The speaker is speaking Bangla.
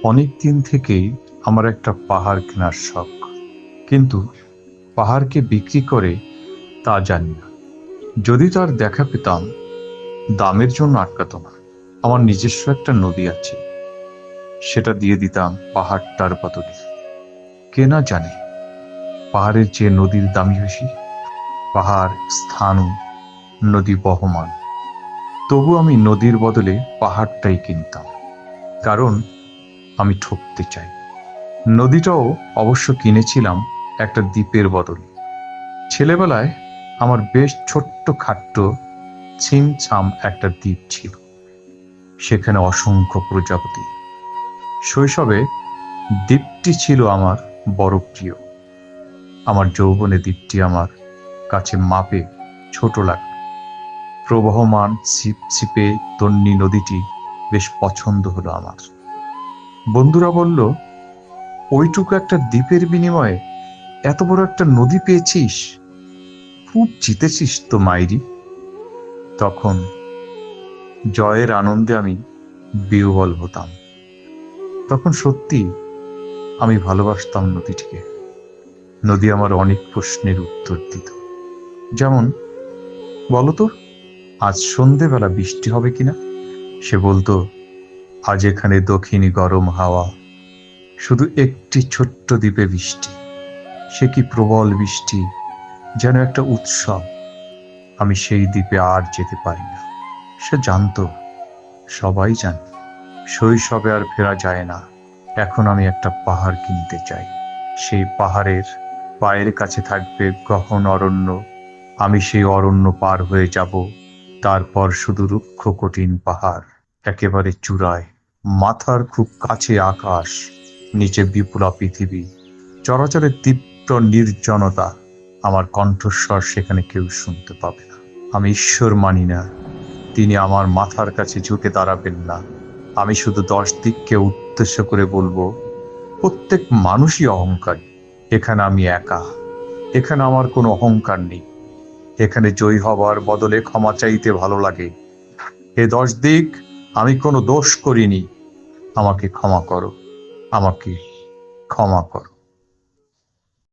অনেক দিন থেকেই আমার একটা পাহাড় কেনার শখ, কিন্তু পাহাড়কে বিক্রি করে তা জানি না। যদি তার দেখা পেতাম, দামের জন্য আটকাতো না। আমার নিজস্ব একটা নদী আছে, সেটা দিয়ে দিতাম পাহাড়টার বদলে। কে না জানে পাহাড়ের চেয়ে নদীর দামই বেশি। পাহাড় স্থাণু, নদী বহমান। তবু আমি নদীর বদলে পাহাড়টাই কিনতাম, কারণ আমি ঠকতে চাই। নদীটাও অবশ্য কিনেছিলাম একটা দ্বীপের বদলে। ছেলেবেলায় আমার বেশ ছোট্ট খাট্ট ছিমছাম একটা দ্বীপ ছিল, সেখানে অসংখ্য প্রজাপতি। শৈশবে দ্বীপটি ছিল আমার বড় প্রিয়। আমার যৌবনে দ্বীপটি আমার কাছে মাপে ছোট লাগলো। প্রবহমান ছিপছিপে তন্বী নদীটি বেশ পছন্দ হলো আমার। বন্ধুরা বলল, ওইটুকু একটা দ্বীপের বিনিময়ে এত বড় একটা নদী পেয়েছিস, খুব জিতেছিস তো মাইরি। তখন জয়ের আনন্দে আমি বিহ্বল হতাম। তখন সত্যি আমি ভালোবাসতাম নদীটিকে। নদী আমার অনেক প্রশ্নের উত্তর দিত, যেমন, বলতো আজ সন্ধেবেলা বৃষ্টি হবে কিনা। সে বলতো, আজ এখানে দক্ষিণী গরম হাওয়া, শুধু একটি ছোট্ট দ্বীপে বৃষ্টি। সে কি প্রবল বৃষ্টি, যেন একটা উৎসব। আমি সেই দ্বীপে আর যেতে পারি না। সে জানতো, সবাই জানে, শৈশবে আর ফেরা যায় না। এখন আমি একটা পাহাড় কিনতে চাই। সেই পাহাড়ের পায়ের কাছে থাকবে গহন অরণ্য। আমি সেই অরণ্য পার হয়ে যাব, তারপর শুধু রুক্ষ কঠিন পাহাড়। একেবারে চূড়ায়, মাথার খুব কাছে আকাশ, নিচে বিপুলা পৃথিবী, চরাচরের তীব্র নির্জনতা। আমার কণ্ঠস্বর সেখানে কেউ শুনতে পাবে না। আমি ঈশ্বর মানি না, তিনি আমার মাথার কাছে ঝুঁকে দাঁড়াবেন না। আমি শুধু 10 দিককে উদ্দেশ্য করে বলবো, প্রত্যেক মানুষই অহংকারী। এখানে আমি একা। এখানে আমার কোনো অহংকার নেই। এখানে জয়ী হবার বদলে ক্ষমা চাইতে ভালো লাগে। এ 10 দিক, আমি কোনো দোষ করিনি। আমাকে ক্ষমা করো, আমাকে ক্ষমা করো।